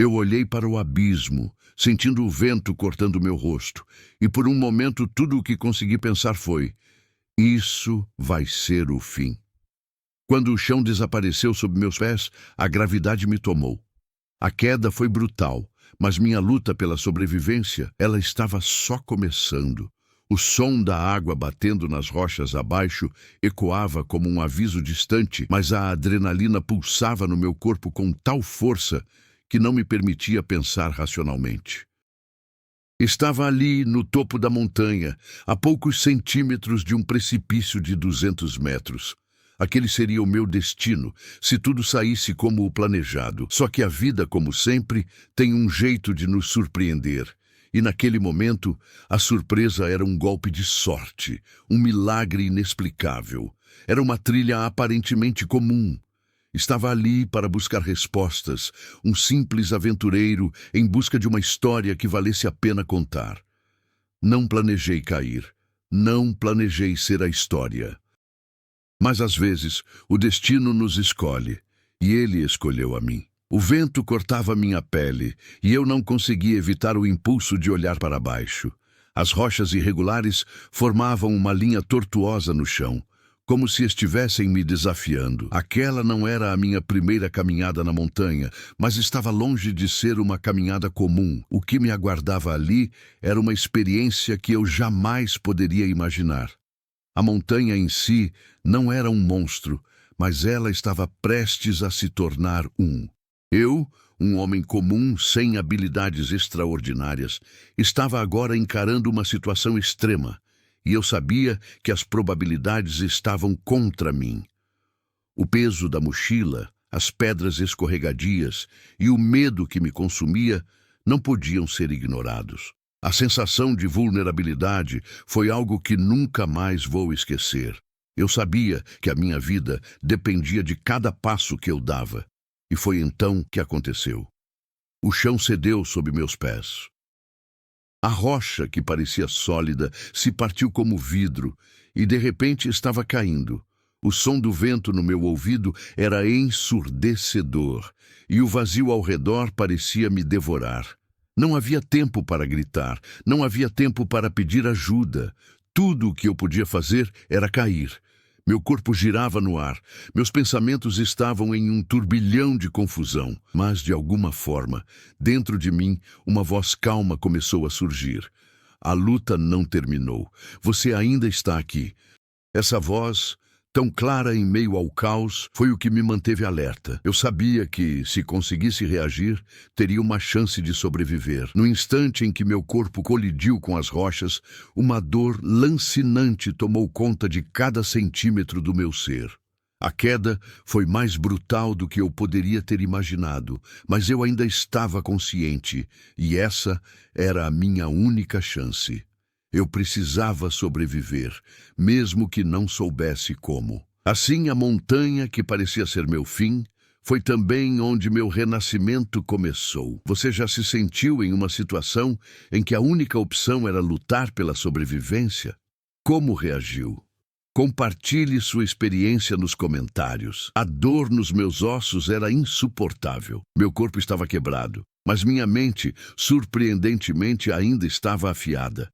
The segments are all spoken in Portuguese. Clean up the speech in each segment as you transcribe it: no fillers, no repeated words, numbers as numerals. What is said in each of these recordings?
Eu olhei para o abismo, sentindo o vento cortando meu rosto, e por um momento tudo o que consegui pensar foi: isso vai ser o fim. Quando o chão desapareceu sob meus pés, a gravidade me tomou. A queda foi brutal, mas minha luta pela sobrevivência, ela estava só começando. O som da água batendo nas rochas abaixo ecoava como um aviso distante, mas a adrenalina pulsava no meu corpo com tal força que não me permitia pensar racionalmente. Estava ali, no topo da montanha, a poucos centímetros de um precipício de 200 metros. Aquele seria o meu destino, se tudo saísse como o planejado. Só que a vida, como sempre, tem um jeito de nos surpreender. E naquele momento, a surpresa era um golpe de sorte, um milagre inexplicável. Era uma trilha aparentemente comum. Estava ali para buscar respostas, um simples aventureiro em busca de uma história que valesse a pena contar. Não planejei cair, não planejei ser a história. Mas às vezes o destino nos escolhe, e ele escolheu a mim. O vento cortava minha pele, e eu não conseguia evitar o impulso de olhar para baixo. As rochas irregulares formavam uma linha tortuosa no chão, como se estivessem me desafiando. Aquela não era a minha primeira caminhada na montanha, mas estava longe de ser uma caminhada comum. O que me aguardava ali era uma experiência que eu jamais poderia imaginar. A montanha em si não era um monstro, mas ela estava prestes a se tornar um. Eu, um homem comum, sem habilidades extraordinárias, estava agora encarando uma situação extrema, e eu sabia que as probabilidades estavam contra mim. O peso da mochila, as pedras escorregadias e o medo que me consumia não podiam ser ignorados. A sensação de vulnerabilidade foi algo que nunca mais vou esquecer. Eu sabia que a minha vida dependia de cada passo que eu dava. E foi então que aconteceu. O chão cedeu sob meus pés. A rocha, que parecia sólida, se partiu como vidro e de repente estava caindo. O som do vento no meu ouvido era ensurdecedor e o vazio ao redor parecia me devorar. Não havia tempo para gritar, não havia tempo para pedir ajuda. Tudo o que eu podia fazer era cair. Meu corpo girava no ar, meus pensamentos estavam em um turbilhão de confusão. Mas, de alguma forma, dentro de mim, uma voz calma começou a surgir. A luta não terminou. Você ainda está aqui. Essa voz, tão clara em meio ao caos, foi o que me manteve alerta. Eu sabia que, se conseguisse reagir, teria uma chance de sobreviver. No instante em que meu corpo colidiu com as rochas, uma dor lancinante tomou conta de cada centímetro do meu ser. A queda foi mais brutal do que eu poderia ter imaginado, mas eu ainda estava consciente, e essa era a minha única chance. Eu precisava sobreviver, mesmo que não soubesse como. Assim, a montanha, que parecia ser meu fim, foi também onde meu renascimento começou. Você já se sentiu em uma situação em que a única opção era lutar pela sobrevivência? Como reagiu? Compartilhe sua experiência nos comentários. A dor nos meus ossos era insuportável. Meu corpo estava quebrado, mas minha mente, surpreendentemente, ainda estava afiada.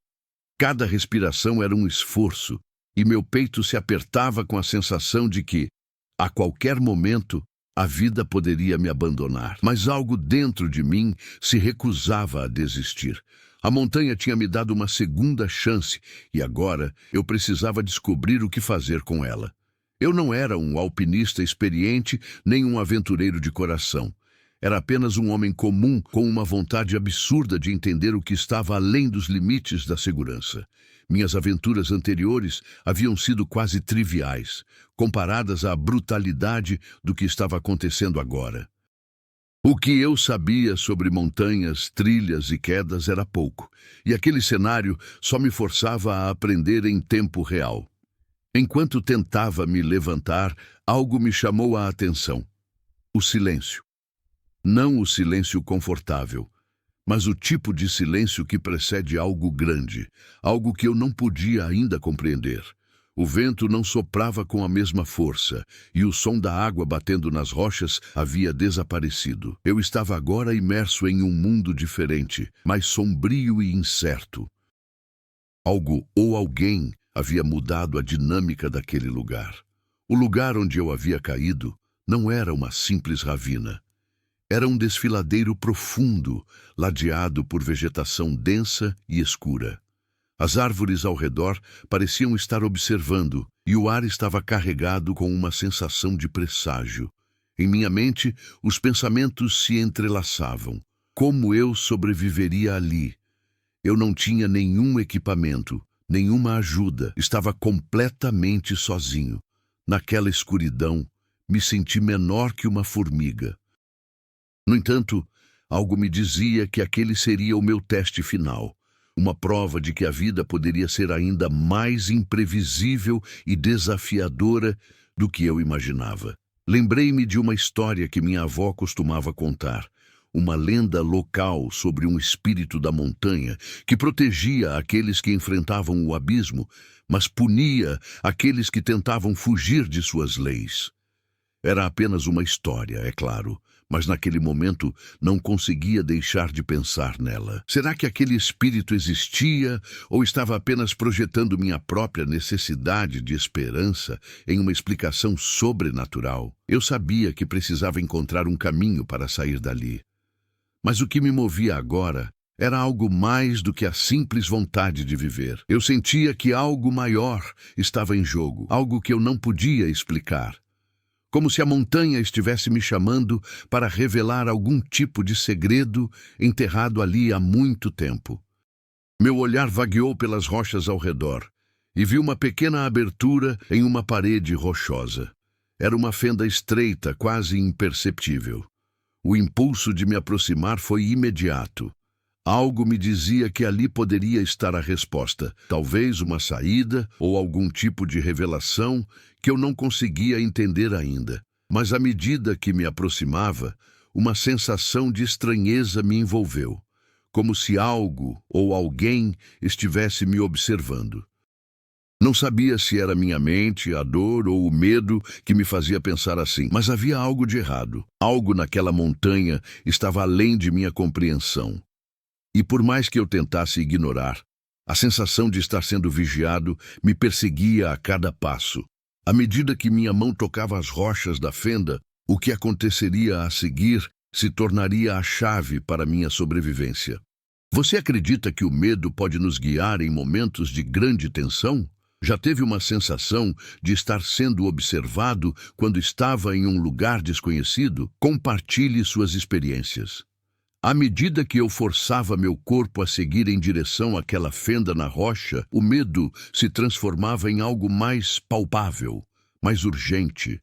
Cada respiração era um esforço, e meu peito se apertava com a sensação de que, a qualquer momento, a vida poderia me abandonar. Mas algo dentro de mim se recusava a desistir. A montanha tinha me dado uma segunda chance, e agora eu precisava descobrir o que fazer com ela. Eu não era um alpinista experiente, nem um aventureiro de coração. Era apenas um homem comum com uma vontade absurda de entender o que estava além dos limites da segurança. Minhas aventuras anteriores haviam sido quase triviais, comparadas à brutalidade do que estava acontecendo agora. O que eu sabia sobre montanhas, trilhas e quedas era pouco, e aquele cenário só me forçava a aprender em tempo real. Enquanto tentava me levantar, algo me chamou a atenção: o silêncio. Não o silêncio confortável, mas o tipo de silêncio que precede algo grande, algo que eu não podia ainda compreender. O vento não soprava com a mesma força, e o som da água batendo nas rochas havia desaparecido. Eu estava agora imerso em um mundo diferente, mais sombrio e incerto. Algo ou alguém havia mudado a dinâmica daquele lugar. O lugar onde eu havia caído não era uma simples ravina. Era um desfiladeiro profundo, ladeado por vegetação densa e escura. As árvores ao redor pareciam estar observando, e o ar estava carregado com uma sensação de presságio. Em minha mente, os pensamentos se entrelaçavam. Como eu sobreviveria ali? Eu não tinha nenhum equipamento, nenhuma ajuda. Estava completamente sozinho. Naquela escuridão, me senti menor que uma formiga. No entanto, algo me dizia que aquele seria o meu teste final. Uma prova de que a vida poderia ser ainda mais imprevisível e desafiadora do que eu imaginava. Lembrei-me de uma história que minha avó costumava contar, uma lenda local sobre um espírito da montanha que protegia aqueles que enfrentavam o abismo, mas punia aqueles que tentavam fugir de suas leis. Era apenas uma história, é claro, mas naquele momento não conseguia deixar de pensar nela. Será que aquele espírito existia ou estava apenas projetando minha própria necessidade de esperança em uma explicação sobrenatural? Eu sabia que precisava encontrar um caminho para sair dali. Mas o que me movia agora era algo mais do que a simples vontade de viver. Eu sentia que algo maior estava em jogo, algo que eu não podia explicar. Como se a montanha estivesse me chamando para revelar algum tipo de segredo enterrado ali há muito tempo. Meu olhar vagueou pelas rochas ao redor e vi uma pequena abertura em uma parede rochosa. Era uma fenda estreita, quase imperceptível. O impulso de me aproximar foi imediato. Algo me dizia que ali poderia estar a resposta, talvez uma saída ou algum tipo de revelação que eu não conseguia entender ainda. Mas à medida que me aproximava, uma sensação de estranheza me envolveu, como se algo ou alguém estivesse me observando. Não sabia se era minha mente, a dor ou o medo que me fazia pensar assim, mas havia algo de errado. Algo naquela montanha estava além de minha compreensão. E por mais que eu tentasse ignorar, a sensação de estar sendo vigiado me perseguia a cada passo. À medida que minha mão tocava as rochas da fenda, o que aconteceria a seguir se tornaria a chave para minha sobrevivência. Você acredita que o medo pode nos guiar em momentos de grande tensão? Já teve uma sensação de estar sendo observado quando estava em um lugar desconhecido? Compartilhe suas experiências. À medida que eu forçava meu corpo a seguir em direção àquela fenda na rocha, o medo se transformava em algo mais palpável, mais urgente.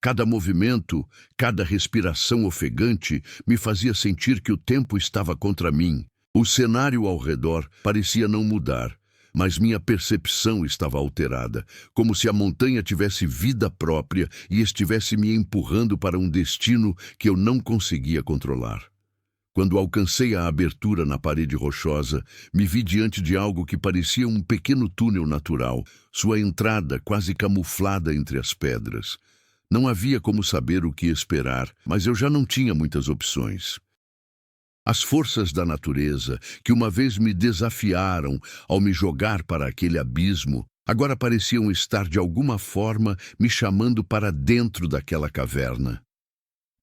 Cada movimento, cada respiração ofegante me fazia sentir que o tempo estava contra mim. O cenário ao redor parecia não mudar, mas minha percepção estava alterada, como se a montanha tivesse vida própria e estivesse me empurrando para um destino que eu não conseguia controlar. Quando alcancei a abertura na parede rochosa, me vi diante de algo que parecia um pequeno túnel natural, sua entrada quase camuflada entre as pedras. Não havia como saber o que esperar, mas eu já não tinha muitas opções. As forças da natureza, que uma vez me desafiaram ao me jogar para aquele abismo, agora pareciam estar de alguma forma me chamando para dentro daquela caverna.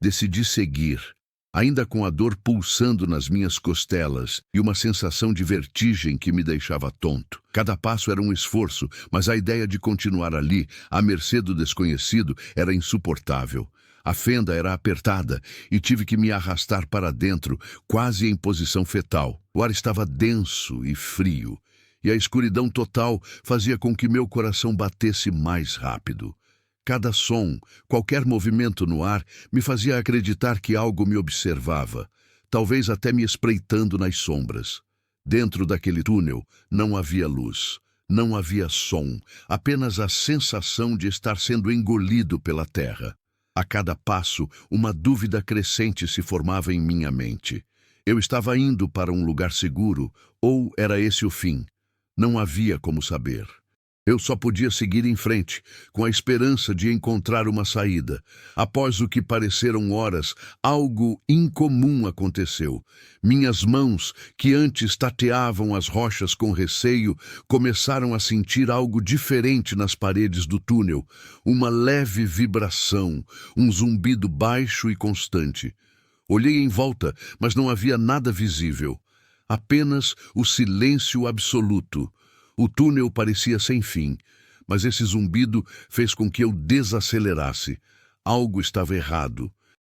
Decidi seguir, ainda com a dor pulsando nas minhas costelas e uma sensação de vertigem que me deixava tonto. Cada passo era um esforço, mas a ideia de continuar ali, à mercê do desconhecido, era insuportável. A fenda era apertada e tive que me arrastar para dentro, quase em posição fetal. O ar estava denso e frio, e a escuridão total fazia com que meu coração batesse mais rápido. Cada som, qualquer movimento no ar, me fazia acreditar que algo me observava, talvez até me espreitando nas sombras. Dentro daquele túnel não havia luz, não havia som, apenas a sensação de estar sendo engolido pela terra. A cada passo, uma dúvida crescente se formava em minha mente. Eu estava indo para um lugar seguro, ou era esse o fim? Não havia como saber. Eu só podia seguir em frente, com a esperança de encontrar uma saída. Após o que pareceram horas, algo incomum aconteceu. Minhas mãos, que antes tateavam as rochas com receio, começaram a sentir algo diferente nas paredes do túnel. Uma leve vibração, um zumbido baixo e constante. Olhei em volta, mas não havia nada visível. Apenas o silêncio absoluto. O túnel parecia sem fim, mas esse zumbido fez com que eu desacelerasse. Algo estava errado.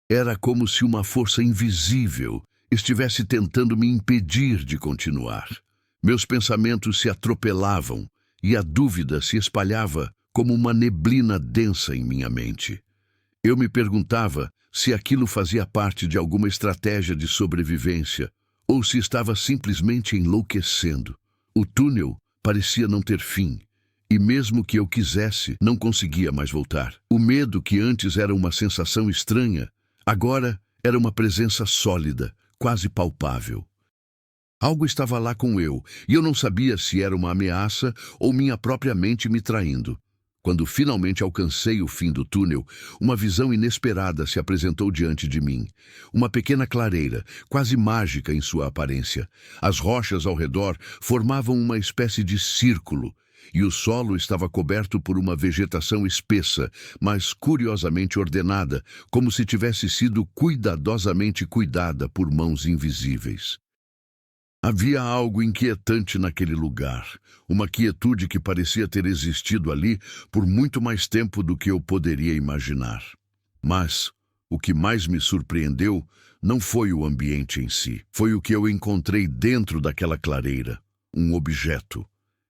Era como se uma força invisível estivesse tentando me impedir de continuar. Meus pensamentos se atropelavam e a dúvida se espalhava como uma neblina densa em minha mente. Eu me perguntava se aquilo fazia parte de alguma estratégia de sobrevivência ou se estava simplesmente enlouquecendo. O túnel parecia não ter fim, e mesmo que eu quisesse, não conseguia mais voltar. O medo, que antes era uma sensação estranha, agora era uma presença sólida, quase palpável. Algo estava lá com eu, e eu não sabia se era uma ameaça ou minha própria mente me traindo. Quando finalmente alcancei o fim do túnel, uma visão inesperada se apresentou diante de mim. Uma pequena clareira, quase mágica em sua aparência. As rochas ao redor formavam uma espécie de círculo, e o solo estava coberto por uma vegetação espessa, mas curiosamente ordenada, como se tivesse sido cuidadosamente cuidada por mãos invisíveis. Havia algo inquietante naquele lugar, uma quietude que parecia ter existido ali por muito mais tempo do que eu poderia imaginar. Mas o que mais me surpreendeu não foi o ambiente em si, foi o que eu encontrei dentro daquela clareira, um objeto.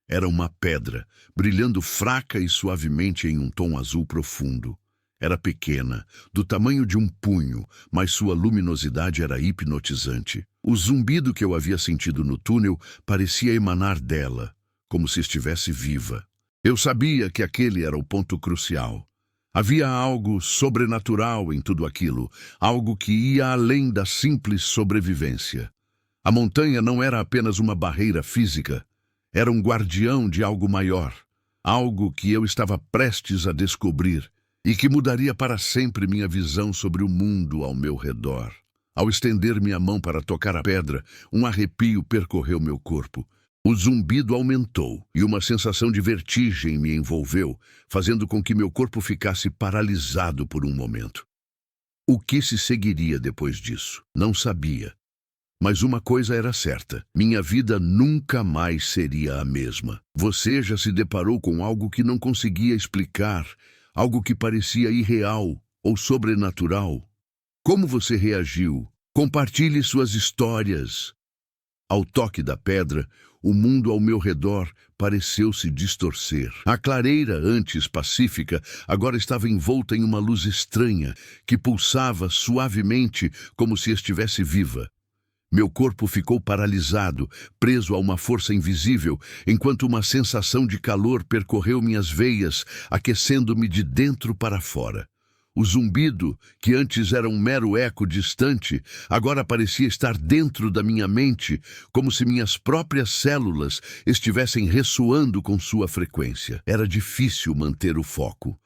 Era uma pedra, brilhando fraca e suavemente em um tom azul profundo. Era pequena, do tamanho de um punho, mas sua luminosidade era hipnotizante. O zumbido que eu havia sentido no túnel parecia emanar dela, como se estivesse viva. Eu sabia que aquele era o ponto crucial. Havia algo sobrenatural em tudo aquilo, algo que ia além da simples sobrevivência. A montanha não era apenas uma barreira física, era um guardião de algo maior, algo que eu estava prestes a descobrir e que mudaria para sempre minha visão sobre o mundo ao meu redor. Ao estender minha mão para tocar a pedra, um arrepio percorreu meu corpo. O zumbido aumentou e uma sensação de vertigem me envolveu, fazendo com que meu corpo ficasse paralisado por um momento. O que se seguiria depois disso? Não sabia. Mas uma coisa era certa: minha vida nunca mais seria a mesma. Você já se deparou com algo que não conseguia explicar, algo que parecia irreal ou sobrenatural? Como você reagiu? Compartilhe suas histórias. Ao toque da pedra, o mundo ao meu redor pareceu se distorcer. A clareira, antes pacífica, agora estava envolta em uma luz estranha, que pulsava suavemente como se estivesse viva. Meu corpo ficou paralisado, preso a uma força invisível, enquanto uma sensação de calor percorreu minhas veias, aquecendo-me de dentro para fora. O zumbido, que antes era um mero eco distante, agora parecia estar dentro da minha mente, como se minhas próprias células estivessem ressoando com sua frequência. Era difícil manter o foco.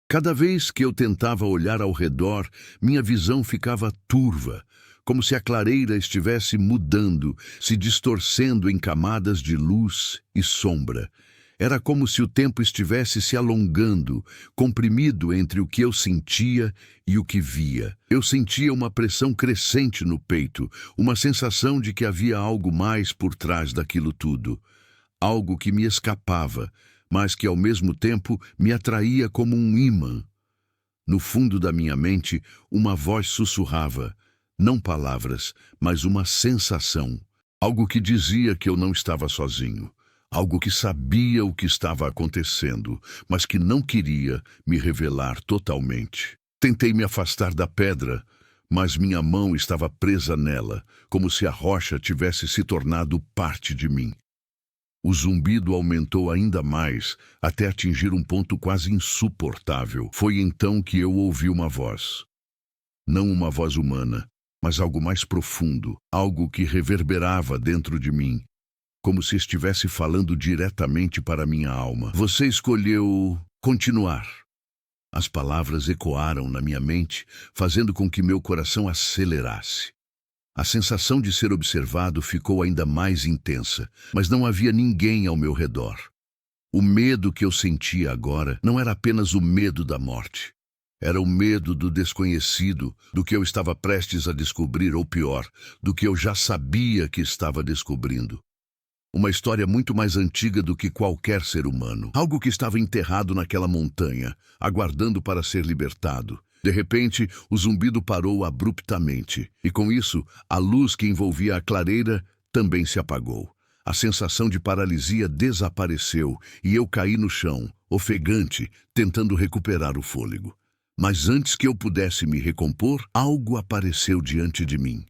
Cada vez que eu tentava olhar ao redor, minha visão ficava turva, como se a clareira estivesse mudando, se distorcendo em camadas de luz e sombra. Era como se o tempo estivesse se alongando, comprimido entre o que eu sentia e o que via. Eu sentia uma pressão crescente no peito, uma sensação de que havia algo mais por trás daquilo tudo. Algo que me escapava, mas que ao mesmo tempo me atraía como um ímã. No fundo da minha mente, uma voz sussurrava: não palavras, mas uma sensação. Algo que dizia que eu não estava sozinho. Algo que sabia o que estava acontecendo, mas que não queria me revelar totalmente. Tentei me afastar da pedra, mas minha mão estava presa nela, como se a rocha tivesse se tornado parte de mim. O zumbido aumentou ainda mais, até atingir um ponto quase insuportável. Foi então que eu ouvi uma voz. Não uma voz humana, mas algo mais profundo, algo que reverberava dentro de mim. como se estivesse falando diretamente para minha alma. Você escolheu continuar. As palavras ecoaram na minha mente, fazendo com que meu coração acelerasse. A sensação de ser observado ficou ainda mais intensa, mas não havia ninguém ao meu redor. O medo que eu sentia agora não era apenas o medo da morte. Era o medo do desconhecido, do que eu estava prestes a descobrir, ou pior, do que eu já sabia que estava descobrindo. Uma história muito mais antiga do que qualquer ser humano. Algo que estava enterrado naquela montanha, aguardando para ser libertado. De repente, o zumbido parou abruptamente, e com isso, a luz que envolvia a clareira também se apagou. A sensação de paralisia desapareceu e eu caí no chão, ofegante, tentando recuperar o fôlego. Mas antes que eu pudesse me recompor, algo apareceu diante de mim.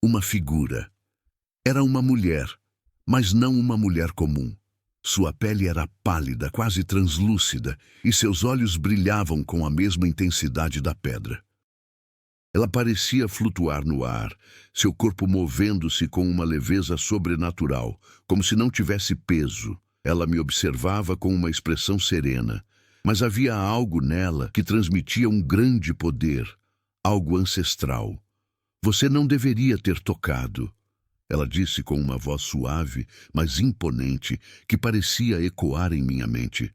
Uma figura. Era uma mulher, mas não uma mulher comum. Sua pele era pálida, quase translúcida, e seus olhos brilhavam com a mesma intensidade da pedra. Ela parecia flutuar no ar, seu corpo movendo-se com uma leveza sobrenatural, como se não tivesse peso. Ela me observava com uma expressão serena, mas havia algo nela que transmitia um grande poder, algo ancestral. Você não deveria ter tocado. Ela disse com uma voz suave, mas imponente, que parecia ecoar em minha mente.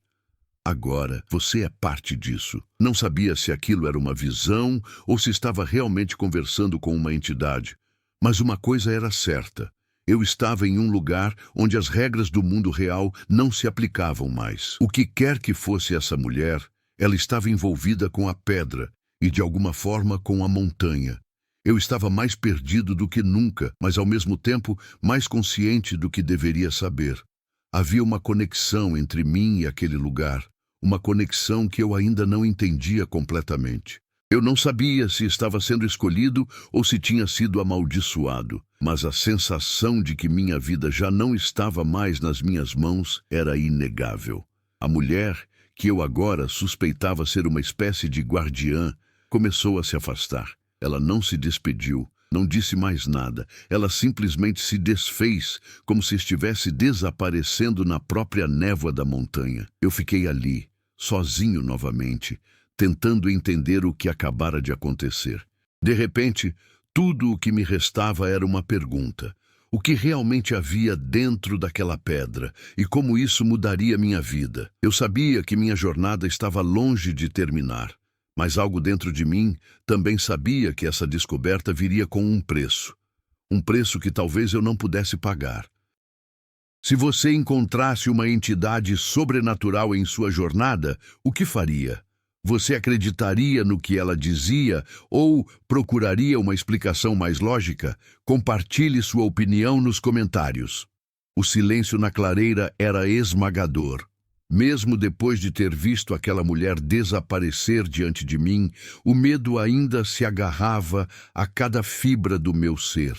Agora, você é parte disso. Não sabia se aquilo era uma visão ou se estava realmente conversando com uma entidade. Mas uma coisa era certa. Eu estava em um lugar onde as regras do mundo real não se aplicavam mais. O que quer que fosse essa mulher, ela estava envolvida com a pedra e, de alguma forma, com a montanha. Eu estava mais perdido do que nunca, mas ao mesmo tempo mais consciente do que deveria saber. Havia uma conexão entre mim e aquele lugar, uma conexão que eu ainda não entendia completamente. Eu não sabia se estava sendo escolhido ou se tinha sido amaldiçoado, mas a sensação de que minha vida já não estava mais nas minhas mãos era inegável. A mulher, que eu agora suspeitava ser uma espécie de guardiã, começou a se afastar. Ela não se despediu, não disse mais nada. Ela simplesmente se desfez, como se estivesse desaparecendo na própria névoa da montanha. Eu fiquei ali, sozinho novamente, tentando entender o que acabara de acontecer. De repente, tudo o que me restava era uma pergunta. O que realmente havia dentro daquela pedra e como isso mudaria minha vida? Eu sabia que minha jornada estava longe de terminar. Mas algo dentro de mim também sabia que essa descoberta viria com um preço. Um preço que talvez eu não pudesse pagar. Se você encontrasse uma entidade sobrenatural em sua jornada, o que faria? Você acreditaria no que ela dizia ou procuraria uma explicação mais lógica? Compartilhe sua opinião nos comentários. O silêncio na clareira era esmagador. Mesmo depois de ter visto aquela mulher desaparecer diante de mim, o medo ainda se agarrava a cada fibra do meu ser.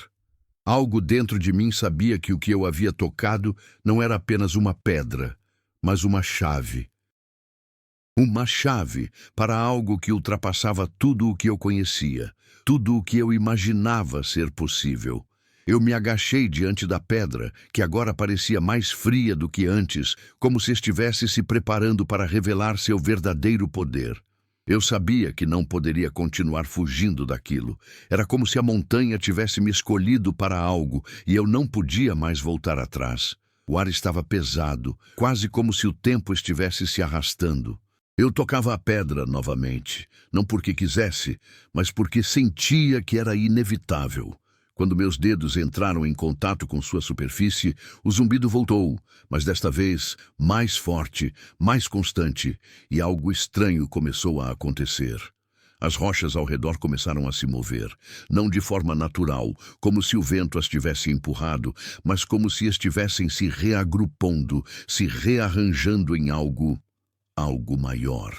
Algo dentro de mim sabia que o que eu havia tocado não era apenas uma pedra, mas uma chave. Uma chave para algo que ultrapassava tudo o que eu conhecia, tudo o que eu imaginava ser possível. Eu me agachei diante da pedra, que agora parecia mais fria do que antes, como se estivesse se preparando para revelar seu verdadeiro poder. Eu sabia que não poderia continuar fugindo daquilo. Era como se a montanha tivesse me escolhido para algo e eu não podia mais voltar atrás. O ar estava pesado, quase como se o tempo estivesse se arrastando. Eu tocava a pedra novamente, não porque quisesse, mas porque sentia que era inevitável. Quando meus dedos entraram em contato com sua superfície, o zumbido voltou, mas desta vez mais forte, mais constante, e algo estranho começou a acontecer. As rochas ao redor começaram a se mover, não de forma natural, como se o vento as tivesse empurrado, mas como se estivessem se reagrupando, se rearranjando em algo maior.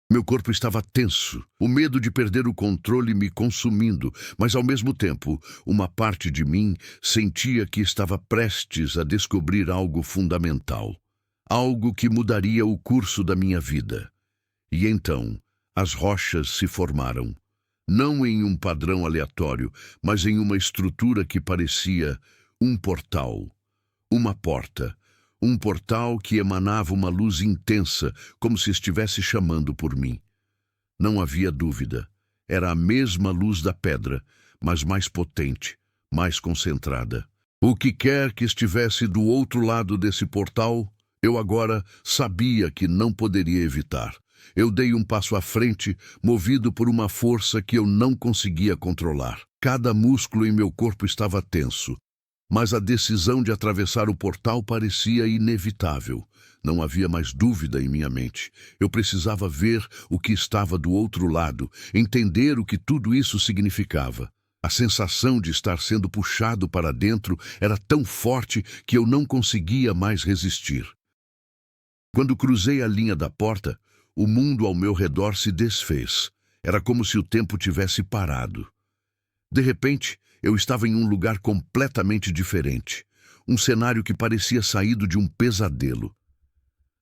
Meu corpo estava tenso, o medo de perder o controle me consumindo, mas ao mesmo tempo, uma parte de mim sentia que estava prestes a descobrir algo fundamental, algo que mudaria o curso da minha vida. E então, as rochas se formaram, não em um padrão aleatório, mas em uma estrutura que parecia um portal. uma porta, um portal que emanava uma luz intensa, como se estivesse chamando por mim. Não havia dúvida. Era a mesma luz da pedra, mas mais potente, mais concentrada. O que quer que estivesse do outro lado desse portal, eu agora sabia que não poderia evitar. Eu dei um passo à frente, movido por uma força que eu não conseguia controlar. Cada músculo em meu corpo estava tenso, mas a decisão de atravessar o portal parecia inevitável. Não havia mais dúvida em minha mente. Eu precisava ver o que estava do outro lado, entender o que tudo isso significava. A sensação de estar sendo puxado para dentro era tão forte que eu não conseguia mais resistir. Quando cruzei a linha da porta, o mundo ao meu redor se desfez. Era como se o tempo tivesse parado. De repente, eu estava em um lugar completamente diferente. Um cenário que parecia saído de um pesadelo.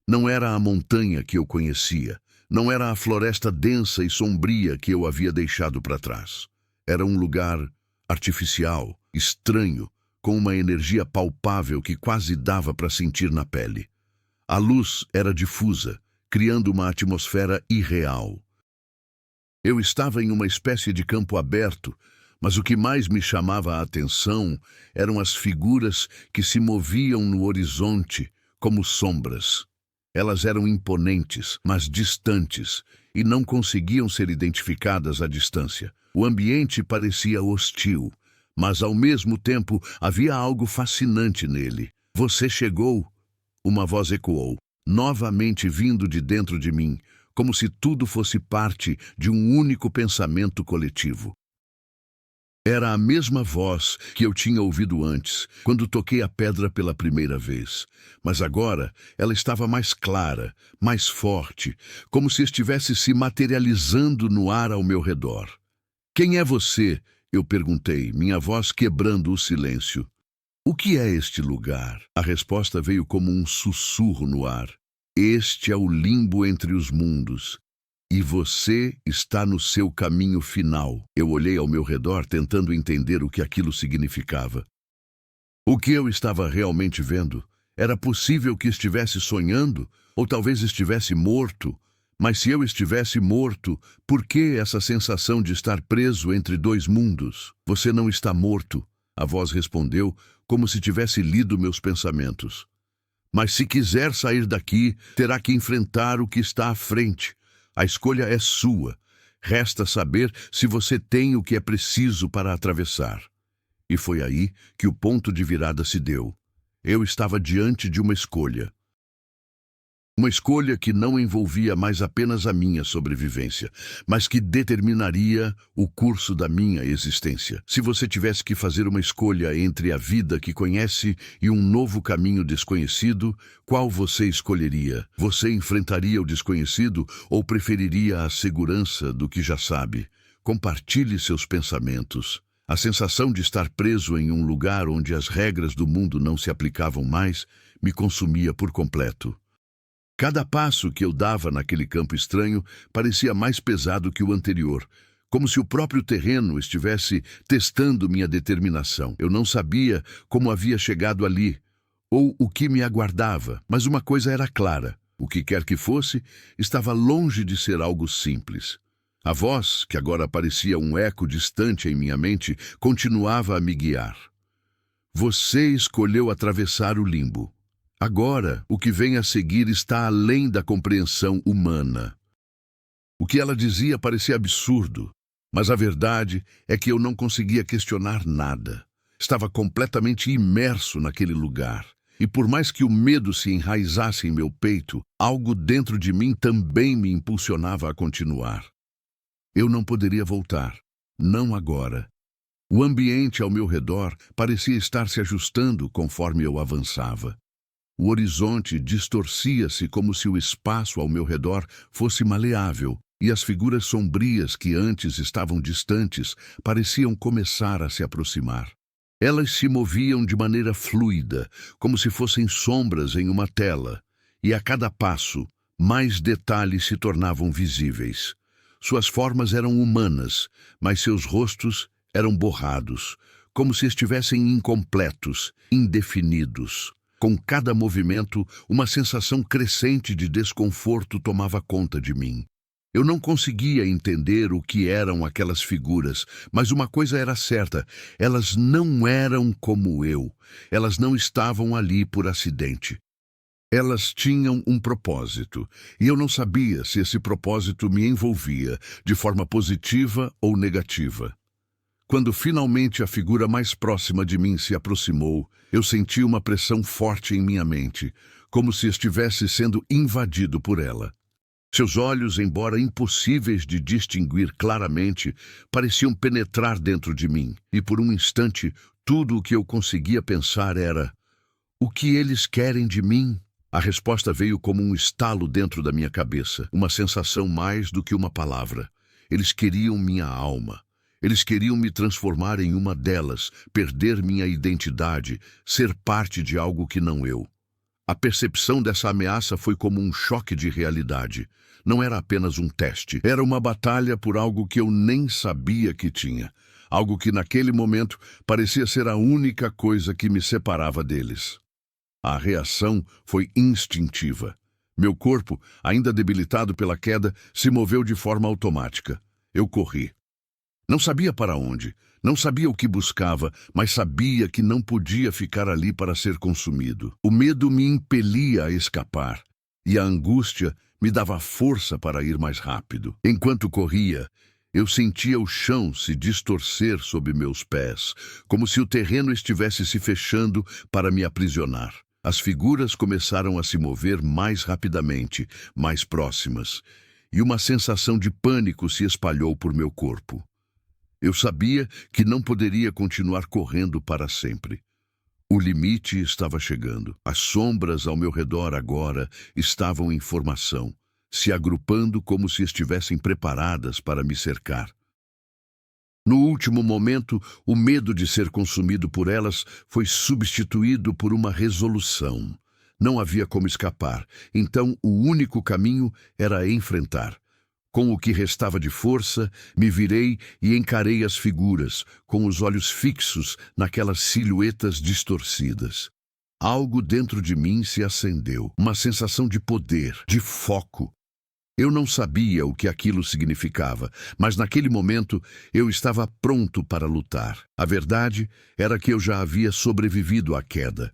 Não era a montanha que eu conhecia. Não era a floresta densa e sombria que eu havia deixado para trás. Era um lugar artificial, estranho, com uma energia palpável que quase dava para sentir na pele. A luz era difusa, criando uma atmosfera irreal. Eu estava em uma espécie de campo aberto, mas o que mais me chamava a atenção eram as figuras que se moviam no horizonte como sombras. Elas eram imponentes, mas distantes, e não conseguiam ser identificadas à distância. O ambiente parecia hostil, mas ao mesmo tempo havia algo fascinante nele. Você chegou, uma voz ecoou, novamente vindo de dentro de mim, como se tudo fosse parte de um único pensamento coletivo. Era a mesma voz que eu tinha ouvido antes, quando toquei a pedra pela primeira vez. Mas agora ela estava mais clara, mais forte, como se estivesse se materializando no ar ao meu redor. "Quem é você?" eu perguntei, minha voz quebrando o silêncio. "O que é este lugar?" A resposta veio como um sussurro no ar. "Este é o limbo entre os mundos. E você está no seu caminho final." Eu olhei ao meu redor, tentando entender o que aquilo significava. O que eu estava realmente vendo? Era possível que estivesse sonhando? Ou talvez estivesse morto? Mas se eu estivesse morto, por que essa sensação de estar preso entre dois mundos? "Você não está morto", a voz respondeu, como se tivesse lido meus pensamentos. "Mas se quiser sair daqui, terá que enfrentar o que está à frente. A escolha é sua. Resta saber se você tem o que é preciso para atravessar." E foi aí que o ponto de virada se deu. Eu estava diante de uma escolha. Uma escolha que não envolvia mais apenas a minha sobrevivência, mas que determinaria o curso da minha existência. Se você tivesse que fazer uma escolha entre a vida que conhece e um novo caminho desconhecido, qual você escolheria? Você enfrentaria o desconhecido ou preferiria a segurança do que já sabe? Compartilhe seus pensamentos. A sensação de estar preso em um lugar onde as regras do mundo não se aplicavam mais me consumia por completo. Cada passo que eu dava naquele campo estranho parecia mais pesado que o anterior, como se o próprio terreno estivesse testando minha determinação. Eu não sabia como havia chegado ali, ou o que me aguardava, mas uma coisa era clara: o que quer que fosse, estava longe de ser algo simples. A voz, que agora parecia um eco distante em minha mente, continuava a me guiar. "Você escolheu atravessar o limbo. Agora, o que vem a seguir está além da compreensão humana." O que ela dizia parecia absurdo, mas a verdade é que eu não conseguia questionar nada. Estava completamente imerso naquele lugar. E por mais que o medo se enraizasse em meu peito, algo dentro de mim também me impulsionava a continuar. Eu não poderia voltar. Não agora. O ambiente ao meu redor parecia estar se ajustando conforme eu avançava. O horizonte distorcia-se como se o espaço ao meu redor fosse maleável, e as figuras sombrias que antes estavam distantes pareciam começar a se aproximar. Elas se moviam de maneira fluida, como se fossem sombras em uma tela, e a cada passo, mais detalhes se tornavam visíveis. Suas formas eram humanas, mas seus rostos eram borrados, como se estivessem incompletos, indefinidos. Com cada movimento, uma sensação crescente de desconforto tomava conta de mim. Eu não conseguia entender o que eram aquelas figuras, mas uma coisa era certa: elas não eram como eu. Elas não estavam ali por acidente. Elas tinham um propósito, e eu não sabia se esse propósito me envolvia de forma positiva ou negativa. Quando finalmente a figura mais próxima de mim se aproximou, eu senti uma pressão forte em minha mente, como se estivesse sendo invadido por ela. Seus olhos, embora impossíveis de distinguir claramente, pareciam penetrar dentro de mim, e por um instante, tudo o que eu conseguia pensar era: o que eles querem de mim? A resposta veio como um estalo dentro da minha cabeça, uma sensação mais do que uma palavra. Eles queriam minha alma. Eles queriam me transformar em uma delas, perder minha identidade, ser parte de algo que não eu. A percepção dessa ameaça foi como um choque de realidade. Não era apenas um teste, era uma batalha por algo que eu nem sabia que tinha. Algo que naquele momento parecia ser a única coisa que me separava deles. A reação foi instintiva. Meu corpo, ainda debilitado pela queda, se moveu de forma automática. Eu corri. Não sabia para onde, não sabia o que buscava, mas sabia que não podia ficar ali para ser consumido. O medo me impelia a escapar, e a angústia me dava força para ir mais rápido. Enquanto corria, eu sentia o chão se distorcer sob meus pés, como se o terreno estivesse se fechando para me aprisionar. As figuras começaram a se mover mais rapidamente, mais próximas, e uma sensação de pânico se espalhou por meu corpo. Eu sabia que não poderia continuar correndo para sempre. O limite estava chegando. As sombras ao meu redor agora estavam em formação, se agrupando como se estivessem preparadas para me cercar. No último momento, o medo de ser consumido por elas foi substituído por uma resolução. Não havia como escapar, então o único caminho era enfrentar. Com o que restava de força, me virei e encarei as figuras, com os olhos fixos naquelas silhuetas distorcidas. Algo dentro de mim se acendeu, uma sensação de poder, de foco. Eu não sabia o que aquilo significava, mas naquele momento eu estava pronto para lutar. A verdade era que eu já havia sobrevivido à queda.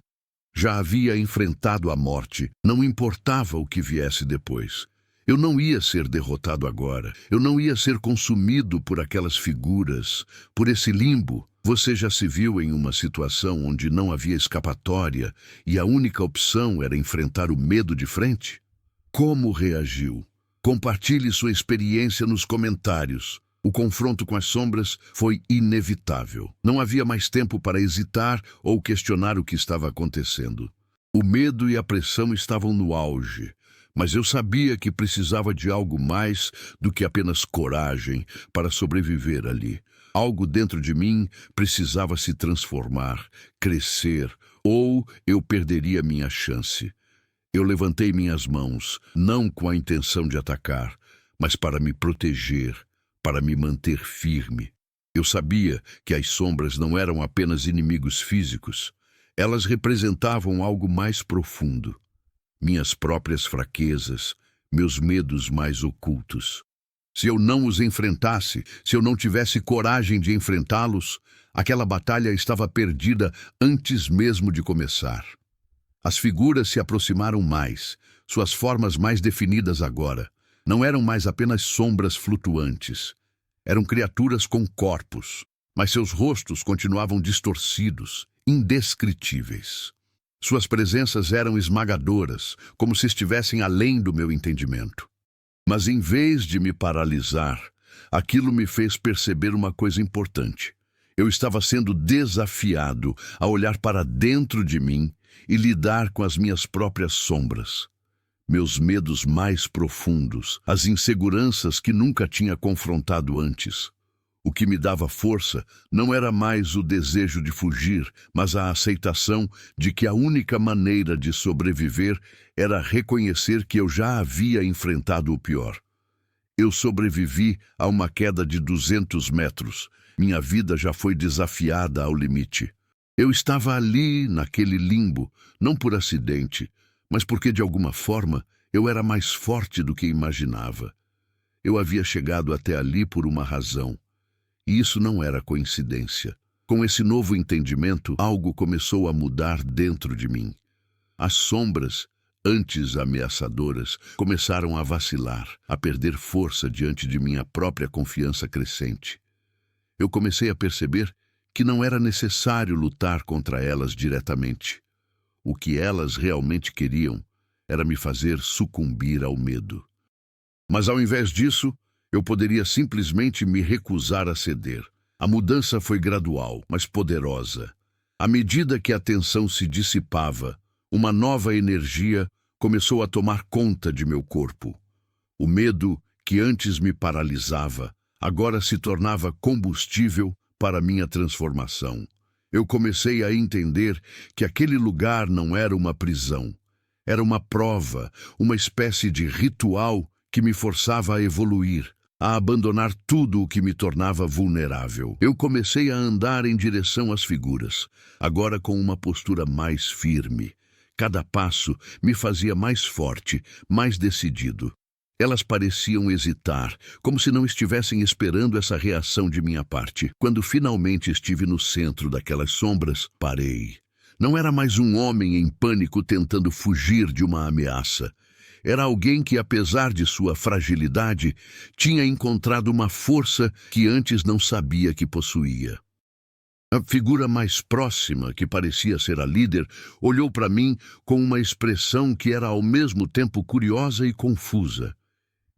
Já havia enfrentado a morte, não importava o que viesse depois. Eu não ia ser derrotado agora, eu não ia ser consumido por aquelas figuras, por esse limbo. Você já se viu em uma situação onde não havia escapatória e a única opção era enfrentar o medo de frente? Como reagiu? Compartilhe sua experiência nos comentários. O confronto com as sombras foi inevitável. Não havia mais tempo para hesitar ou questionar o que estava acontecendo. O medo e a pressão estavam no auge, mas eu sabia que precisava de algo mais do que apenas coragem para sobreviver ali. Algo dentro de mim precisava se transformar, crescer, ou eu perderia minha chance. Eu levantei minhas mãos, não com a intenção de atacar, mas para me proteger, para me manter firme. Eu sabia que as sombras não eram apenas inimigos físicos. Elas representavam algo mais profundo. Minhas próprias fraquezas, meus medos mais ocultos. Se eu não os enfrentasse, se eu não tivesse coragem de enfrentá-los, aquela batalha estava perdida antes mesmo de começar. As figuras se aproximaram mais, suas formas mais definidas agora. Não eram mais apenas sombras flutuantes. Eram criaturas com corpos, mas seus rostos continuavam distorcidos, indescritíveis. Suas presenças eram esmagadoras, como se estivessem além do meu entendimento. Mas em vez de me paralisar, aquilo me fez perceber uma coisa importante. Eu estava sendo desafiado a olhar para dentro de mim e lidar com as minhas próprias sombras, meus medos mais profundos, as inseguranças que nunca tinha confrontado antes. O que me dava força não era mais o desejo de fugir, mas a aceitação de que a única maneira de sobreviver era reconhecer que eu já havia enfrentado o pior. Eu sobrevivi a uma queda de 200 metros. Minha vida já foi desafiada ao limite. Eu estava ali, naquele limbo, não por acidente, mas porque, de alguma forma, eu era mais forte do que imaginava. Eu havia chegado até ali por uma razão, e isso não era coincidência. Com esse novo entendimento, algo começou a mudar dentro de mim. As sombras, antes ameaçadoras, começaram a vacilar, a perder força diante de minha própria confiança crescente. Eu comecei a perceber que não era necessário lutar contra elas diretamente. O que elas realmente queriam era me fazer sucumbir ao medo. Mas ao invés disso, eu poderia simplesmente me recusar a ceder. A mudança foi gradual, mas poderosa. À medida que a tensão se dissipava, uma nova energia começou a tomar conta de meu corpo. O medo, que antes me paralisava, agora se tornava combustível para minha transformação. Eu comecei a entender que aquele lugar não era uma prisão. Era uma prova, uma espécie de ritual que me forçava a evoluir, a abandonar tudo o que me tornava vulnerável. Eu comecei a andar em direção às figuras, agora com uma postura mais firme. Cada passo me fazia mais forte, mais decidido. Elas pareciam hesitar, como se não estivessem esperando essa reação de minha parte. Quando finalmente estive no centro daquelas sombras, parei. Não era mais um homem em pânico tentando fugir de uma ameaça. Era alguém que, apesar de sua fragilidade, tinha encontrado uma força que antes não sabia que possuía. A figura mais próxima, que parecia ser a líder, olhou para mim com uma expressão que era ao mesmo tempo curiosa e confusa.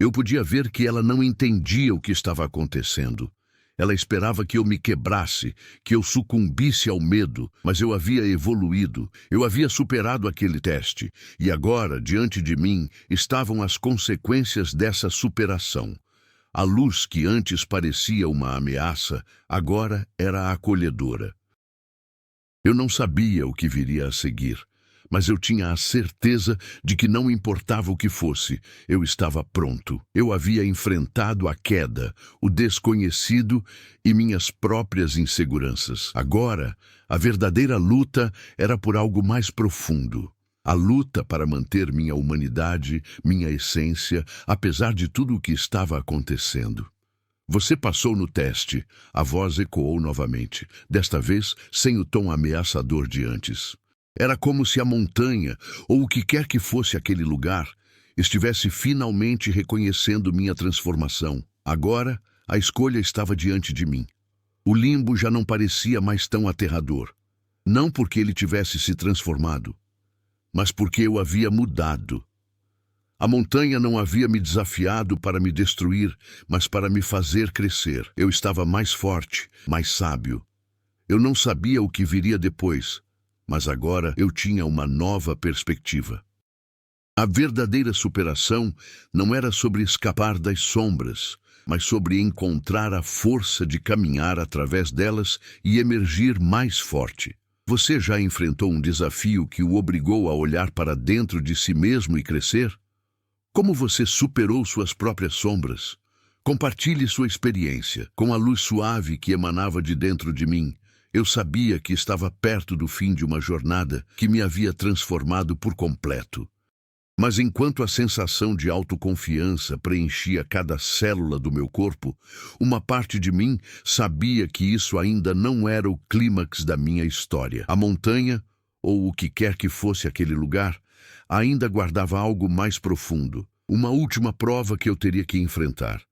Eu podia ver que ela não entendia o que estava acontecendo. Ela esperava que eu me quebrasse, que eu sucumbisse ao medo, mas eu havia evoluído, eu havia superado aquele teste, e agora, diante de mim, estavam as consequências dessa superação. A luz que antes parecia uma ameaça, agora era acolhedora. Eu não sabia o que viria a seguir, mas eu tinha a certeza de que não importava o que fosse, eu estava pronto. Eu havia enfrentado a queda, o desconhecido e minhas próprias inseguranças. Agora, a verdadeira luta era por algo mais profundo. A luta para manter minha humanidade, minha essência, apesar de tudo o que estava acontecendo. Você passou no teste, a voz ecoou novamente, desta vez sem o tom ameaçador de antes. Era como se a montanha, ou o que quer que fosse aquele lugar, estivesse finalmente reconhecendo minha transformação. Agora, a escolha estava diante de mim. O limbo já não parecia mais tão aterrador. Não porque ele tivesse se transformado, mas porque eu havia mudado. A montanha não havia me desafiado para me destruir, mas para me fazer crescer. Eu estava mais forte, mais sábio. Eu não sabia o que viria depois, mas agora eu tinha uma nova perspectiva. A verdadeira superação não era sobre escapar das sombras, mas sobre encontrar a força de caminhar através delas e emergir mais forte. Você já enfrentou um desafio que o obrigou a olhar para dentro de si mesmo e crescer? Como você superou suas próprias sombras? Compartilhe sua experiência. Com a luz suave que emanava de dentro de mim, eu sabia que estava perto do fim de uma jornada que me havia transformado por completo. Mas enquanto a sensação de autoconfiança preenchia cada célula do meu corpo, uma parte de mim sabia que isso ainda não era o clímax da minha história. A montanha, ou o que quer que fosse aquele lugar, ainda guardava algo mais profundo, uma última prova que eu teria que enfrentar.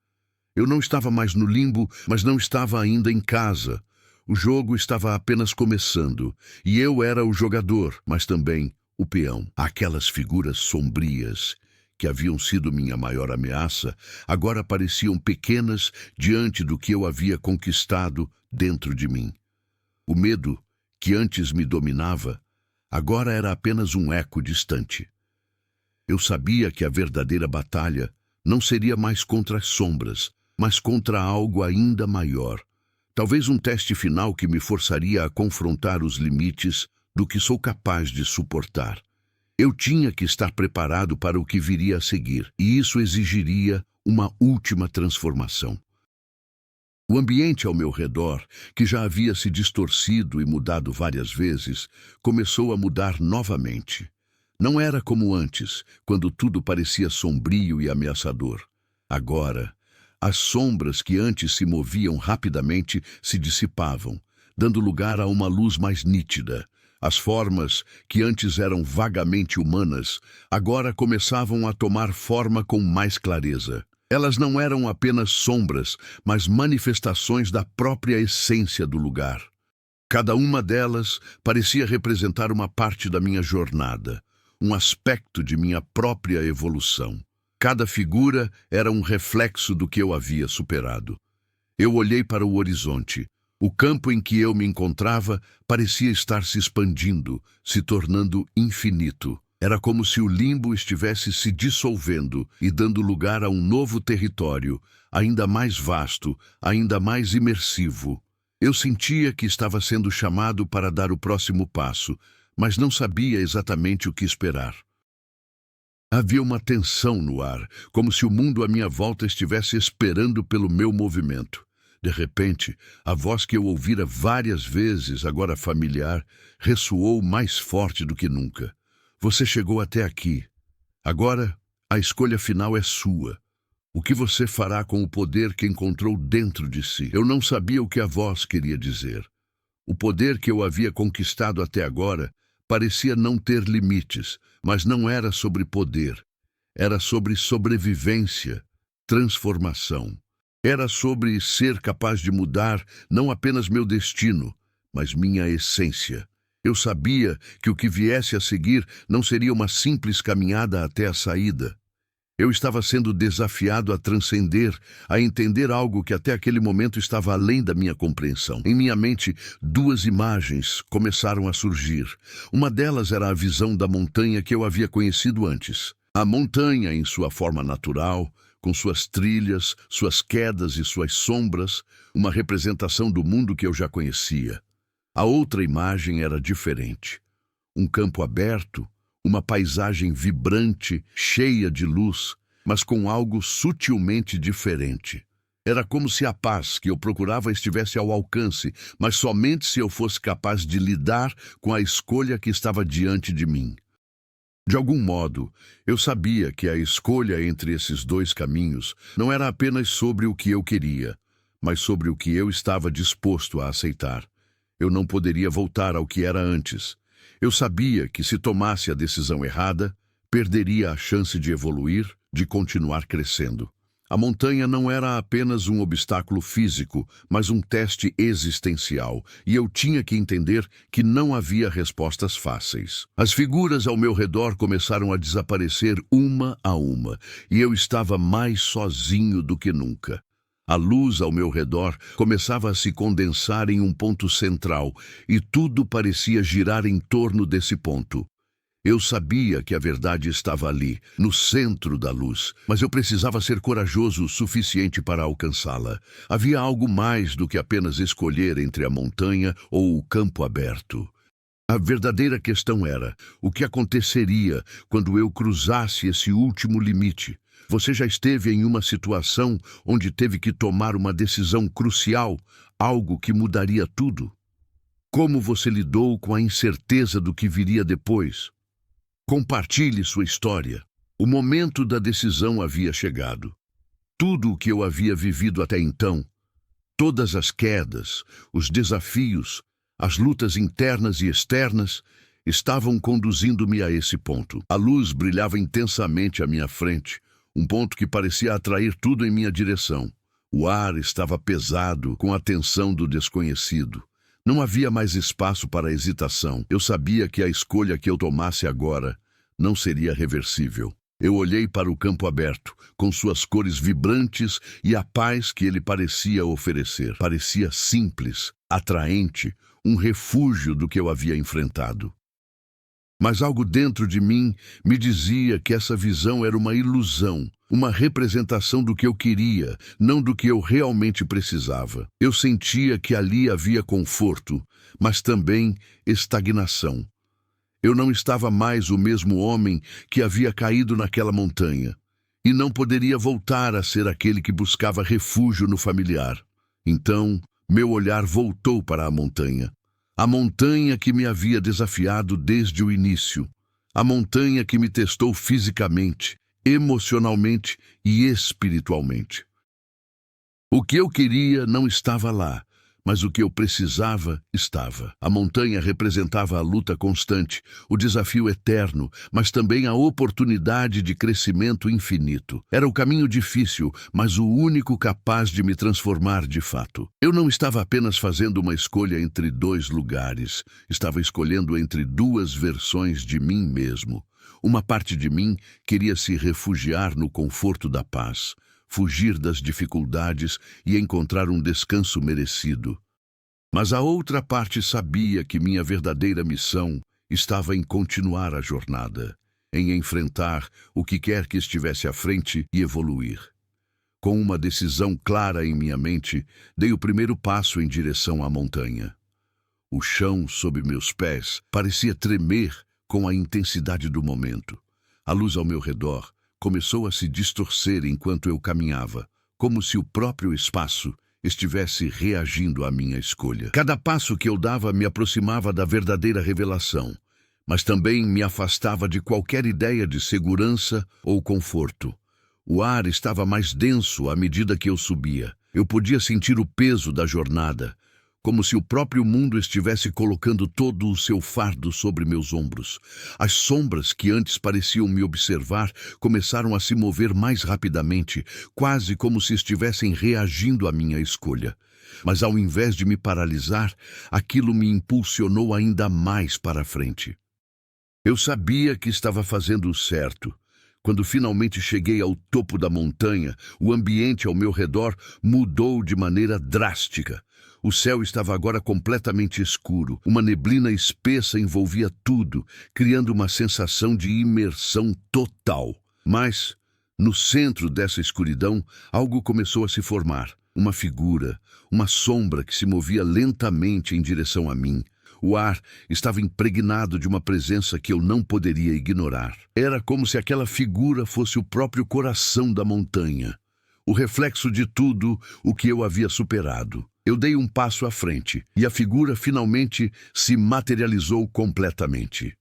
Eu não estava mais no limbo, mas não estava ainda em casa. O jogo estava apenas começando, e eu era o jogador, mas também o peão. Aquelas figuras sombrias, que haviam sido minha maior ameaça, agora pareciam pequenas diante do que eu havia conquistado dentro de mim. O medo, que antes me dominava, agora era apenas um eco distante. Eu sabia que a verdadeira batalha não seria mais contra as sombras, mas contra algo ainda maior. Talvez um teste final que me forçaria a confrontar os limites do que sou capaz de suportar. Eu tinha que estar preparado para o que viria a seguir, e isso exigiria uma última transformação. O ambiente ao meu redor, que já havia se distorcido e mudado várias vezes, começou a mudar novamente. Não era como antes, quando tudo parecia sombrio e ameaçador. Agora, as sombras que antes se moviam rapidamente se dissipavam, dando lugar a uma luz mais nítida. As formas, que antes eram vagamente humanas, agora começavam a tomar forma com mais clareza. Elas não eram apenas sombras, mas manifestações da própria essência do lugar. Cada uma delas parecia representar uma parte da minha jornada, um aspecto de minha própria evolução. Cada figura era um reflexo do que eu havia superado. Eu olhei para o horizonte. O campo em que eu me encontrava parecia estar se expandindo, se tornando infinito. Era como se o limbo estivesse se dissolvendo e dando lugar a um novo território, ainda mais vasto, ainda mais imersivo. Eu sentia que estava sendo chamado para dar o próximo passo, mas não sabia exatamente o que esperar. Havia uma tensão no ar, como se o mundo à minha volta estivesse esperando pelo meu movimento. De repente, a voz que eu ouvira várias vezes, agora familiar, ressoou mais forte do que nunca. Você chegou até aqui. Agora, a escolha final é sua. O que você fará com o poder que encontrou dentro de si? Eu não sabia o que a voz queria dizer. O poder que eu havia conquistado até agora parecia não ter limites, mas não era sobre poder. Era sobre sobrevivência, transformação. Era sobre ser capaz de mudar não apenas meu destino, mas minha essência. Eu sabia que o que viesse a seguir não seria uma simples caminhada até a saída. Eu estava sendo desafiado a transcender, a entender algo que até aquele momento estava além da minha compreensão. Em minha mente, duas imagens começaram a surgir. Uma delas era a visão da montanha que eu havia conhecido antes. A montanha em sua forma natural, com suas trilhas, suas quedas e suas sombras, uma representação do mundo que eu já conhecia. A outra imagem era diferente. Um campo aberto, uma paisagem vibrante, cheia de luz, mas com algo sutilmente diferente. Era como se a paz que eu procurava estivesse ao alcance, mas somente se eu fosse capaz de lidar com a escolha que estava diante de mim. De algum modo, eu sabia que a escolha entre esses dois caminhos não era apenas sobre o que eu queria, mas sobre o que eu estava disposto a aceitar. Eu não poderia voltar ao que era antes. Eu sabia que se tomasse a decisão errada, perderia a chance de evoluir, de continuar crescendo. A montanha não era apenas um obstáculo físico, mas um teste existencial, e eu tinha que entender que não havia respostas fáceis. As figuras ao meu redor começaram a desaparecer uma a uma, e eu estava mais sozinho do que nunca. A luz ao meu redor começava a se condensar em um ponto central, e tudo parecia girar em torno desse ponto. Eu sabia que a verdade estava ali, no centro da luz, mas eu precisava ser corajoso o suficiente para alcançá-la. Havia algo mais do que apenas escolher entre a montanha ou o campo aberto. A verdadeira questão era, o que aconteceria quando eu cruzasse esse último limite? Você já esteve em uma situação onde teve que tomar uma decisão crucial, algo que mudaria tudo? Como você lidou com a incerteza do que viria depois? Compartilhe sua história. O momento da decisão havia chegado. Tudo o que eu havia vivido até então, todas as quedas, os desafios, as lutas internas e externas, estavam conduzindo-me a esse ponto. A luz brilhava intensamente à minha frente, um ponto que parecia atrair tudo em minha direção. O ar estava pesado com a tensão do desconhecido. Não havia mais espaço para hesitação. Eu sabia que a escolha que eu tomasse agora não seria reversível. Eu olhei para o campo aberto, com suas cores vibrantes e a paz que ele parecia oferecer. Parecia simples, atraente, um refúgio do que eu havia enfrentado. Mas algo dentro de mim me dizia que essa visão era uma ilusão, uma representação do que eu queria, não do que eu realmente precisava. Eu sentia que ali havia conforto, mas também estagnação. Eu não estava mais o mesmo homem que havia caído naquela montanha, e não poderia voltar a ser aquele que buscava refúgio no familiar. Então, meu olhar voltou para a montanha que me havia desafiado desde o início, a montanha que me testou fisicamente, emocionalmente e espiritualmente. O que eu queria não estava lá, mas o que eu precisava estava. A montanha representava a luta constante, o desafio eterno, mas também a oportunidade de crescimento infinito. Era o caminho difícil, mas o único capaz de me transformar de fato. Eu não estava apenas fazendo uma escolha entre dois lugares, estava escolhendo entre duas versões de mim mesmo. Uma parte de mim queria se refugiar no conforto da paz, fugir das dificuldades e encontrar um descanso merecido. Mas a outra parte sabia que minha verdadeira missão estava em continuar a jornada, em enfrentar o que quer que estivesse à frente e evoluir. Com uma decisão clara em minha mente, dei o primeiro passo em direção à montanha. O chão sob meus pés parecia tremer com a intensidade do momento. A luz ao meu redor começou a se distorcer enquanto eu caminhava, como se o próprio espaço estivesse reagindo à minha escolha. Cada passo que eu dava me aproximava da verdadeira revelação, mas também me afastava de qualquer ideia de segurança ou conforto. O ar estava mais denso à medida que eu subia. Eu podia sentir o peso da jornada, como se o próprio mundo estivesse colocando todo o seu fardo sobre meus ombros. As sombras que antes pareciam me observar começaram a se mover mais rapidamente, quase como se estivessem reagindo à minha escolha. Mas ao invés de me paralisar, aquilo me impulsionou ainda mais para a frente. Eu sabia que estava fazendo o certo. Quando finalmente cheguei ao topo da montanha, o ambiente ao meu redor mudou de maneira drástica. O céu estava agora completamente escuro. Uma neblina espessa envolvia tudo, criando uma sensação de imersão total. Mas, no centro dessa escuridão, algo começou a se formar. Uma figura, uma sombra que se movia lentamente em direção a mim. O ar estava impregnado de uma presença que eu não poderia ignorar. Era como se aquela figura fosse o próprio coração da montanha, o reflexo de tudo o que eu havia superado. Eu dei um passo à frente e a figura finalmente se materializou completamente.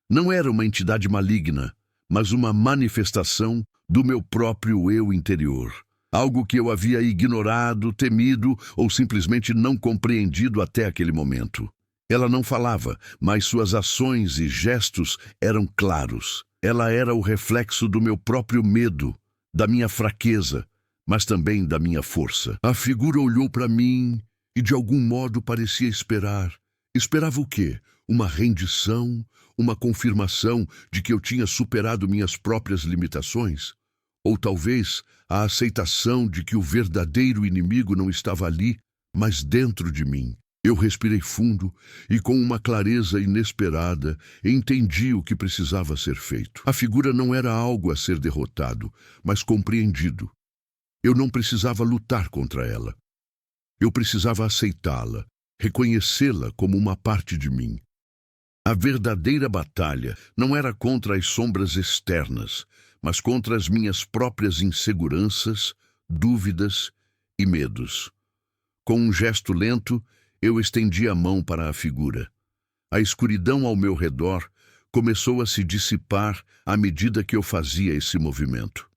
Não era uma entidade maligna, mas uma manifestação do meu próprio eu interior. Algo que eu havia ignorado, temido ou simplesmente não compreendido até aquele momento. Ela não falava, mas suas ações e gestos eram claros. Ela era o reflexo do meu próprio medo, da minha fraqueza, mas também da minha força. A figura olhou para mim e de algum modo parecia esperar. Esperava o quê? Uma rendição? Uma confirmação de que eu tinha superado minhas próprias limitações? Ou talvez a aceitação de que o verdadeiro inimigo não estava ali, mas dentro de mim. Eu respirei fundo e, com uma clareza inesperada, entendi o que precisava ser feito. A figura não era algo a ser derrotado, mas compreendido. Eu não precisava lutar contra ela. Eu precisava aceitá-la, reconhecê-la como uma parte de mim. A verdadeira batalha não era contra as sombras externas, mas contra as minhas próprias inseguranças, dúvidas e medos. Com um gesto lento, eu estendi a mão para a figura. A escuridão ao meu redor começou a se dissipar à medida que eu fazia esse movimento.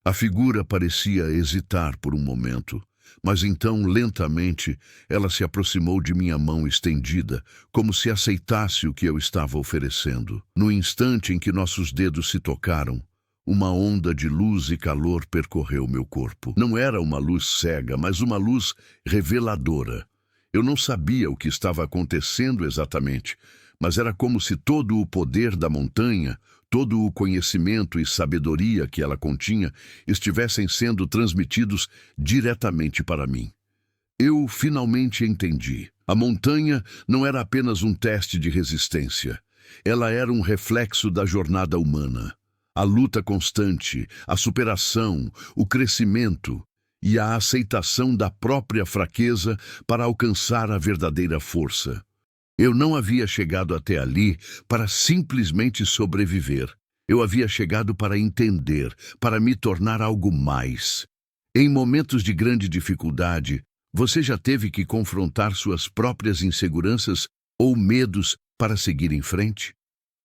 A figura parecia hesitar por um momento, mas então, lentamente, ela se aproximou de minha mão estendida, como se aceitasse o que eu estava oferecendo. No instante em que nossos dedos se tocaram, uma onda de luz e calor percorreu meu corpo. Não era uma luz cega, mas uma luz reveladora. Eu não sabia o que estava acontecendo exatamente, mas era como se todo o poder da montanha, todo o conhecimento e sabedoria que ela continha estivessem sendo transmitidos diretamente para mim. Eu finalmente entendi. A montanha não era apenas um teste de resistência. Ela era um reflexo da jornada humana. A luta constante, a superação, o crescimento e a aceitação da própria fraqueza para alcançar a verdadeira força. Eu não havia chegado até ali para simplesmente sobreviver. Eu havia chegado para entender, para me tornar algo mais. Em momentos de grande dificuldade, Você já teve que confrontar suas próprias inseguranças ou medos para seguir em frente?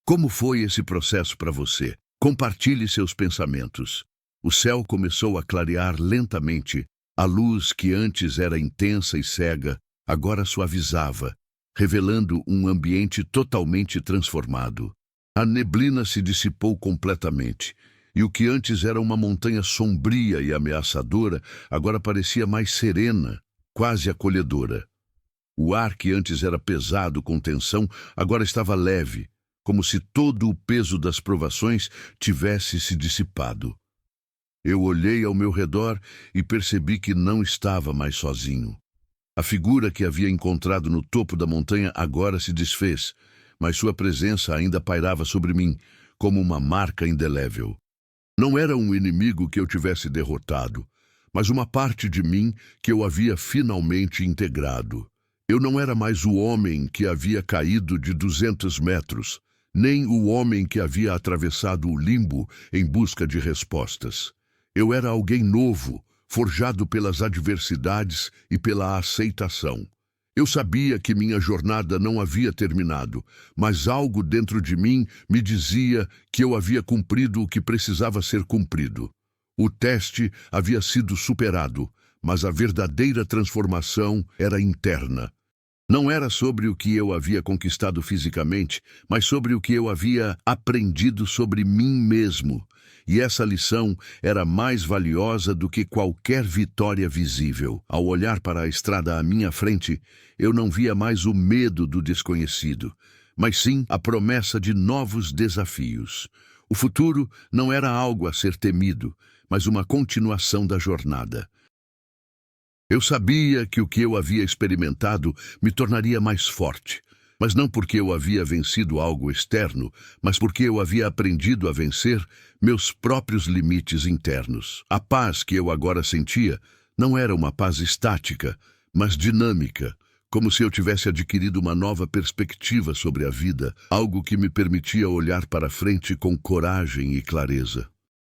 Como foi esse processo para você? Compartilhe seus pensamentos. O céu começou a clarear lentamente. A luz que antes era intensa e cega, agora suavizava, revelando um ambiente totalmente transformado. A neblina se dissipou completamente, e o que antes era uma montanha sombria e ameaçadora, agora parecia mais serena, quase acolhedora. O ar que antes era pesado com tensão, agora estava leve, como se todo o peso das provações tivesse se dissipado. Eu olhei ao meu redor e percebi que não estava mais sozinho. A figura que havia encontrado no topo da montanha agora se desfez, mas sua presença ainda pairava sobre mim, como uma marca indelével. Não era um inimigo que eu tivesse derrotado, mas uma parte de mim que eu havia finalmente integrado. Eu não era mais o homem que havia caído de 200 metros, nem o homem que havia atravessado o limbo em busca de respostas. Eu era alguém novo, forjado pelas adversidades e pela aceitação. Eu sabia que minha jornada não havia terminado, mas algo dentro de mim me dizia que eu havia cumprido o que precisava ser cumprido. O teste havia sido superado, mas a verdadeira transformação era interna. Não era sobre o que eu havia conquistado fisicamente, mas sobre o que eu havia aprendido sobre mim mesmo. E essa lição era mais valiosa do que qualquer vitória visível. Ao olhar para a estrada à minha frente, eu não via mais o medo do desconhecido, mas sim a promessa de novos desafios. O futuro não era algo a ser temido, mas uma continuação da jornada. Eu sabia que o que eu havia experimentado me tornaria mais forte, mas não porque eu havia vencido algo externo, mas porque eu havia aprendido a vencer meus próprios limites internos. A paz que eu agora sentia não era uma paz estática, mas dinâmica, como se eu tivesse adquirido uma nova perspectiva sobre a vida, algo que me permitia olhar para frente com coragem e clareza.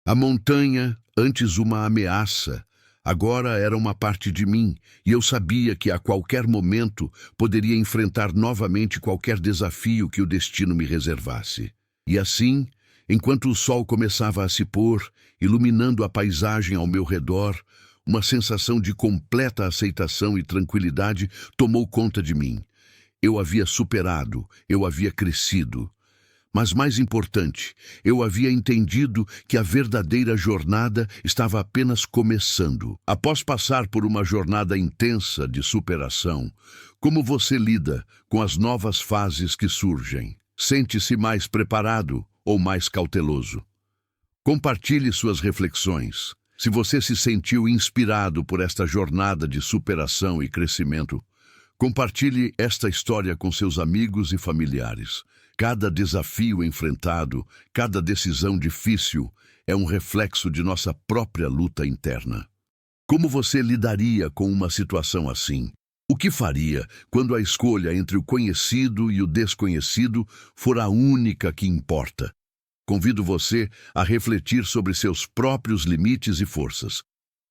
A montanha, antes uma ameaça, agora era uma parte de mim, e eu sabia que a qualquer momento poderia enfrentar novamente qualquer desafio que o destino me reservasse. E assim, enquanto o sol começava a se pôr, iluminando a paisagem ao meu redor, uma sensação de completa aceitação e tranquilidade tomou conta de mim. Eu havia superado, eu havia crescido. Mas mais importante, eu havia entendido que a verdadeira jornada estava apenas começando. Após passar por uma jornada intensa de superação, como você lida com as novas fases que surgem? Sente-se mais preparado ou mais cauteloso? Compartilhe suas reflexões. Se você se sentiu inspirado por esta jornada de superação e crescimento, compartilhe esta história com seus amigos e familiares. Cada desafio enfrentado, cada decisão difícil é um reflexo de nossa própria luta interna. Como você lidaria com uma situação assim? O que faria quando a escolha entre o conhecido e o desconhecido for a única que importa? Convido você a refletir sobre seus próprios limites e forças.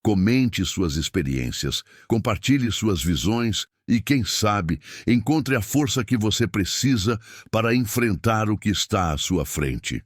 Comente suas experiências, compartilhe suas visões e, quem sabe, encontre a força que você precisa para enfrentar o que está à sua frente.